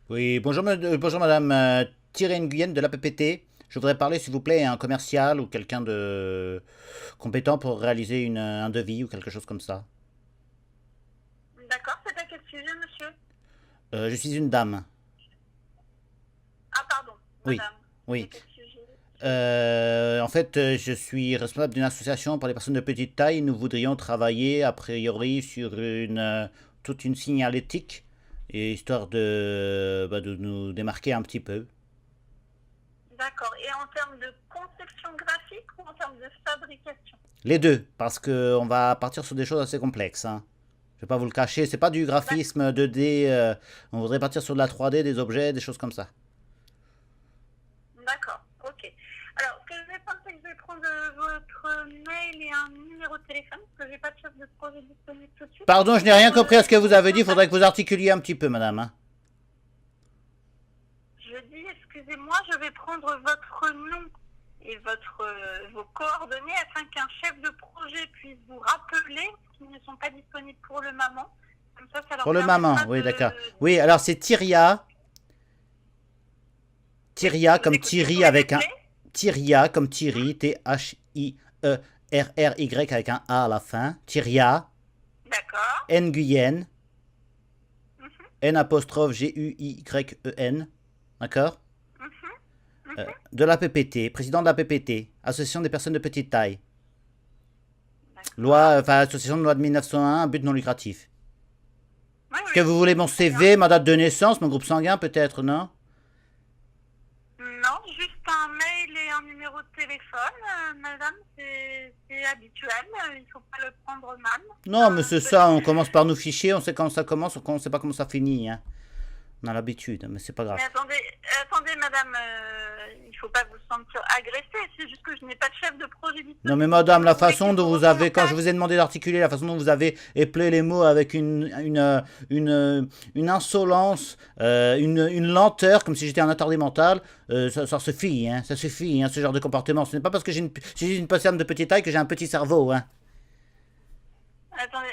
Oui, bonjour, bonjour madame Thierry Nguyen de l'APPT. Je voudrais parler, s'il vous plaît, à un commercial ou quelqu'un de compétent pour réaliser un devis ou quelque chose comme ça. D'accord, c'est à quel sujet, monsieur? Je suis une dame. Ah, pardon, Oui, madame. C'est à oui. quel sujet, s'il vous plaît? En fait, je suis responsable d'une association pour les personnes de petite taille. Nous voudrions travailler, a priori, sur toute une signalétique, et histoire de nous démarquer un petit peu. D'accord. Et en termes de conception graphique ou en termes de fabrication? Les deux, parce qu'on va partir sur des choses assez complexes, hein. Je vais pas vous le cacher, c'est pas du D'ac- graphisme 2D. On voudrait partir sur de la 3D, des objets, des choses comme ça. D'accord, ok. Alors, ce que je vais faire, c'est que je vais prendre votre mail et un numéro de téléphone, parce que j'ai pas de chef de projet disponible tout de suite, Pardon, je n'ai rien pour compris à ce que vous vous avez dit. Il faudrait que vous contacter. articuliez un petit peu, madame, hein. Je dis, excusez-moi, je vais prendre votre nom et vos coordonnées afin qu'un chef de projet puisse vous rappeler s'ils ne sont pas disponibles pour le moment. Comme ça leur Pour le maman, permettra oui, d'accord. de... Oui, alors c'est Tyria. Oui, Tyria je vous comme écoute. Vous Thierry pouvez avec un. m'appeler? Tyria comme Thierry, Thierry avec un A à la fin. Tyria, D'accord. Nguyen, Mhm, N apostrophe Guyen. D'accord. mhm, mhm. De la PPT, président de la PPT, Association des personnes de petite taille. D'accord. Association de loi de 1901, but non lucratif. Oui, Est-ce que oui. vous voulez mon Très bien. CV, ma date de naissance, mon groupe sanguin peut-être, non? Non, juste un mail et un numéro de téléphone, madame, c'est habituel. Il ne faut pas le prendre mal. Non, mais c'est Peut- ça, on commence par nous ficher, on sait quand ça commence, on ne sait pas comment ça finit, hein. On a l'habitude, mais c'est pas grave. Mais attendez, madame, il ne faut pas vous sentir agressée. C'est juste que je n'ai pas de chef de projet Non mais disponible. Donc, madame, je la voulais façon qu'il dont vous vous avez, quand je recontacte. vous ai demandé d'articuler, la façon dont vous avez éplé les mots avec une insolence, une lenteur, comme si j'étais un attardé mental, ça suffit, hein, ça suffit, hein, ce genre de comportement. Ce n'est pas parce que j'ai une personne de petite taille que j'ai un petit cerveau, hein. Attendez,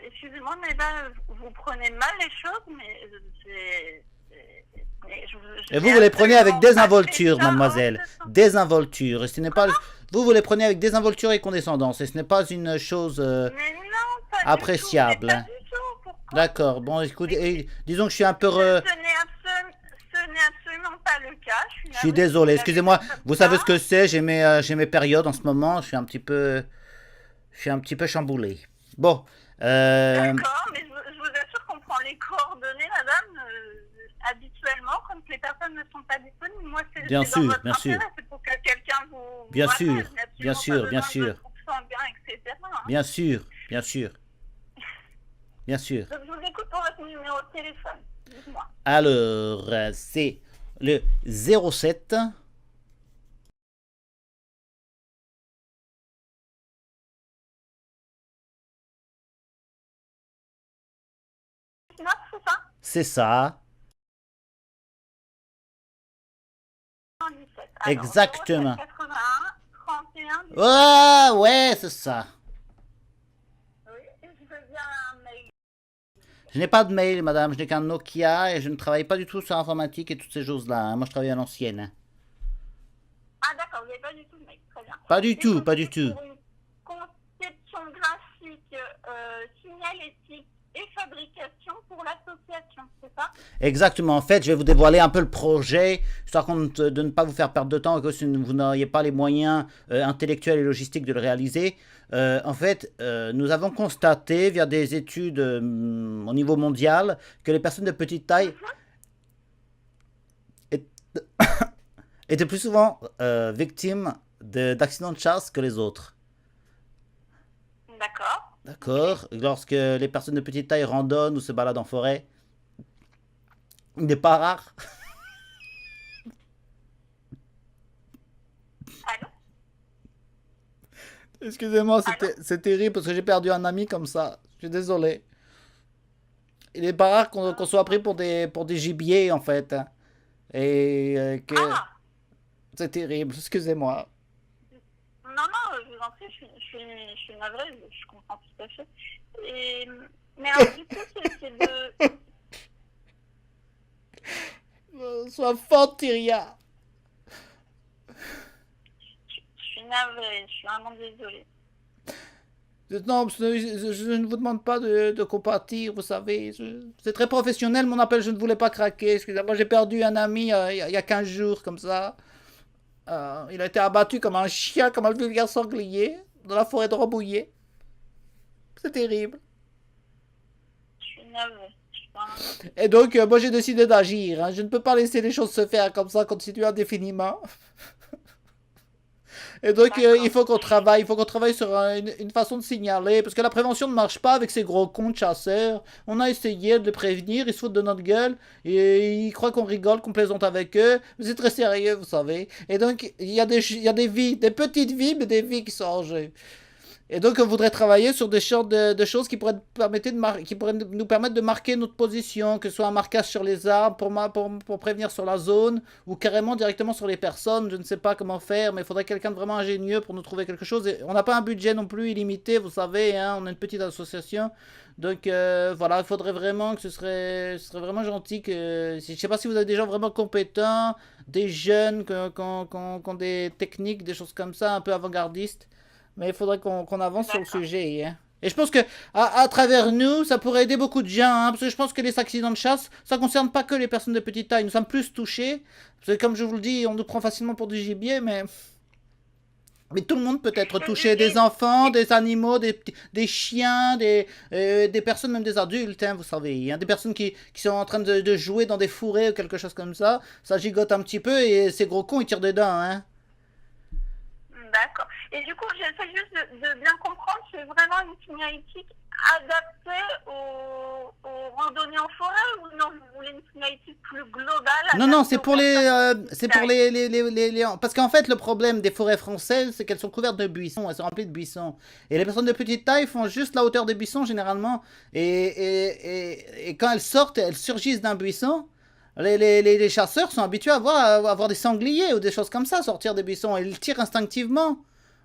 excusez-moi, mais là, vous prenez mal les choses, mais je Et n'ai vous les prenez avec absolument pas fait désinvolture, ça en mademoiselle. ce sens. Désinvolture. Et ce n'est pas, Comment? vous les prenez avec désinvolture et condescendance. Et ce n'est pas une chose Mais non, pas du tout, mais appréciable, pas hein. du tout. Pourquoi? D'accord. Bon, écoutez, Mais disons que je suis un peu... ce n'est absolument pas le cas. Je suis je suis navrée si désolé. vous l'avez Excusez-moi. pris comme Vous savez ça. ce que c'est. J'ai mes périodes en ce moment. Je suis un petit peu chamboulé. Bon. Euh, D'accord, mais je vous assure qu'on prend les coordonnées, madame, habituellement, quand les personnes ne sont pas disponibles. Moi, bien c'est dans sûr, votre bien sûr. intérêt, c'est pour que quelqu'un vous Bien rappelle. sûr. Je n'ai Bien absolument pas sûr, bien besoin de sûr. votre groupe sanguin, etc. Hein. Bien sûr, bien sûr, bien sûr. Donc, je vous écoute pour votre numéro de téléphone. Dites-moi. Alors, c'est le 07 Non, c'est ça? c'est ça. 117. Alors, 07 Exactement. 81 31 17. Ah, ouais, c'est ça. Oui, et je veux bien un mail. Je n'ai pas de mail, madame. Je n'ai qu'un Nokia et je ne travaille pas du tout sur l'informatique et toutes ces choses-là, hein. Moi, je travaille à l'ancienne, hein. Ah, d'accord, vous n'avez pas du tout de mail. Très bien. Pas du Et tout, donc, pas du c'est tout. pour une conception graphique, signalétique et fabrication pour l'association, c'est ça? Exactement. En fait, je vais vous dévoiler un peu le projet, histoire de ne pas vous faire perdre de temps et que si vous n'auriez pas les moyens intellectuels et logistiques de le réaliser. Nous avons constaté via des études au niveau mondial que les personnes de petite taille Mhm. est- étaient plus souvent victimes d'accidents de chasse que les autres. D'accord. Ok. D'accord. Lorsque les personnes de petite taille randonnent ou se baladent en forêt, il n'est pas rare. Allô? Excusez-moi, Allô? c'est terrible parce que j'ai perdu un ami comme ça. Je suis désolé. Il n'est pas rare qu'on soit pris pour des gibiers en fait, hein. Et que Ah! c'est terrible. Excusez-moi. Non, non, je vous en prie, je suis navrée, je comprends tout à fait. Et, mais alors, du coup, c'est de... sois forte, Tyria. Je suis navrée, je suis vraiment désolée. Non, je ne vous demande pas de compatir, vous savez. C'est très professionnel, mon appel, je ne voulais pas craquer. Excusez-moi, j'ai perdu un ami il y a 15 jours, comme ça. Il a été abattu comme un chien, comme un vulgaire sanglier, dans la forêt de Rambouillet. C'est terrible. Je suis navrée. Je suis vraiment navrée. Et donc, moi, j'ai décidé d'agir. Hein. Je ne peux pas laisser les choses se faire comme ça, continuer indéfiniment. Et donc, D'accord. il faut qu'on travaille sur une façon de signaler, parce que la prévention ne marche pas avec ces gros cons de chasseurs. On a essayé de les prévenir, ils se foutent de notre gueule, et ils croient qu'on rigole, qu'on plaisante avec eux. Mais c'est très sérieux, vous savez. Et donc, il y a des vies, des petites vies, mais des vies qui sont en jeu. Et donc, on voudrait travailler sur des sortes de choses qui qui pourraient nous permettre de marquer notre position, que ce soit un marquage sur les arbres pour prévenir sur la zone, ou carrément directement sur les personnes. Je ne sais pas comment faire, mais il faudrait quelqu'un de vraiment ingénieux pour nous trouver quelque chose. Et on n'a pas un budget non plus illimité, vous savez, hein, on est une petite association. Donc voilà, il faudrait vraiment que ce serait vraiment gentil que... Je ne sais pas si vous avez des gens vraiment compétents, des jeunes qui ont des techniques, des choses comme ça, un peu avant-gardistes. Mais il faudrait qu'on avance sur le D'accord. sujet. Hein. Et je pense que à travers nous, ça pourrait aider beaucoup de gens. Hein, parce que je pense que les accidents de chasse, ça ne concerne pas que les personnes de petite taille. Nous sommes plus touchés. Parce que comme je vous le dis, on nous prend facilement pour du gibier, mais tout le monde peut être touché. Des enfants, des animaux, des chiens, des personnes, même des adultes, hein, vous savez. Hein, des personnes qui sont en train de jouer dans des fourrés ou quelque chose comme ça. Ça gigote un petit peu et ces gros cons, ils tirent dedans. Hein. D'accord. Et du coup, j'essaie juste de bien comprendre, c'est vraiment une signalétique adaptée aux randonnées en forêt ou non, vous voulez une signalétique plus globale Non, non, adaptée aux personnes de c'est petite pour taille? parce qu'en fait, le problème des forêts françaises, c'est qu'elles sont couvertes de buissons, elles sont remplies de buissons. Et les personnes de petite taille font juste la hauteur des buissons, généralement. Et quand elles sortent, elles surgissent d'un buisson. Les chasseurs sont habitués à voir des sangliers ou des choses comme ça sortir des buissons. Et ils tirent instinctivement.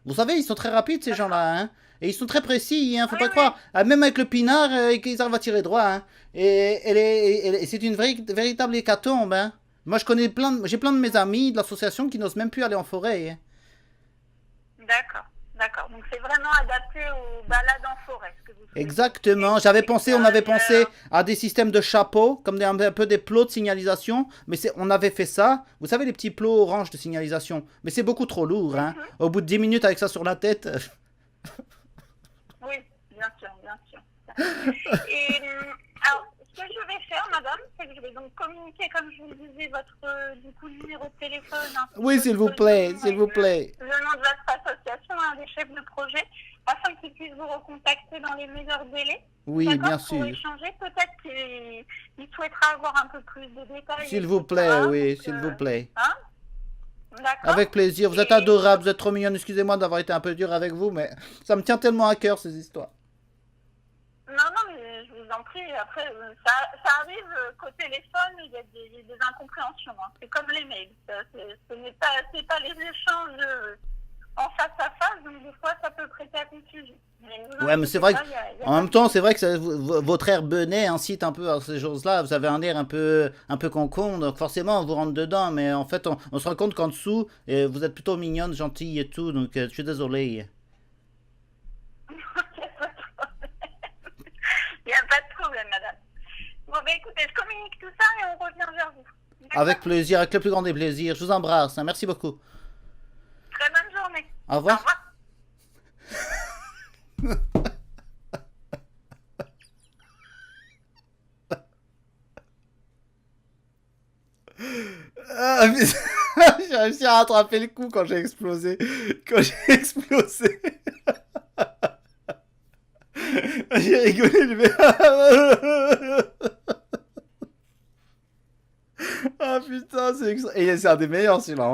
Vous savez, ils sont très rapides, ces D'accord. gens-là. Hein. Et ils sont très précis, hein, faut Oui, pas oui. croire. Ah, même avec le pinard, ils arrivent à tirer droit. Hein. Et c'est une véritable hécatombe. Hein. Moi, j'ai plein de mes amis de l'association qui n'osent même plus aller en forêt. Hein. D'accord. D'accord. Donc c'est vraiment adapté aux balades en forêt, ce que vous souhaitez. Exactement. Et On avait pensé extérieur. à des systèmes de chapeaux, comme un peu des plots de signalisation. Mais on avait fait ça. Vous savez, les petits plots orange de signalisation. Mais c'est beaucoup trop lourd. Hein. Mhm. Au bout de 10 minutes avec ça sur la tête. Oui, bien sûr, bien sûr. Et alors, ce que je vais faire, madame, c'est que je vais donc communiquer, comme je vous le disais, votre du coup, numéro de téléphone, ainsi que Oui, s'il vous votre plaît, nom s'il et vous plaît. le nom de votre association, un des chefs de projet, afin qu'ils puissent vous recontacter dans les meilleurs délais. Oui, D'accord, bien pour sûr. échanger. Peut-être qu'il souhaitera avoir un peu plus de détails, S'il vous etc. plaît, oui, Donc, s'il vous plaît. hein, d'accord. Avec plaisir. Vous êtes Et adorable, vous êtes trop mignonne. Excusez-moi d'avoir été un peu dur avec vous, mais ça me tient tellement à cœur, ces histoires. non, non, mais je vous en prie. Après, ça arrive qu'au téléphone, il y a des incompréhensions. Hein. C'est comme les mails. Ce n'est pas, c'est pas les échanges en face à face, donc des fois, ça peut prêter à confusion. Mais ne vous Ouais, mais c'est inquiétez vrai pas, que, il y a en pas même de temps, souci. c'est vrai que votre air benet incite un peu à ces choses-là. Vous avez un air un peu con, donc forcément, on vous rentre dedans. Mais en fait, on se rend compte qu'en dessous, vous êtes plutôt mignonne, gentille et tout. Donc, je suis désolé. Il n'y a pas de problème, madame. Bon, ben écoutez, je communique tout ça et on revient vers vous. Avec D'accord? plaisir, avec le plus grand des plaisirs. Je vous embrasse. Hein. Merci beaucoup. Très bonne journée. Au Au revoir. revoir. Ah, mais j'ai réussi à rattraper le coup quand j'ai explosé. Quand j'ai explosé. J'ai rigolé, je vais... Ah putain, c'est un des meilleurs celui-là. Hein.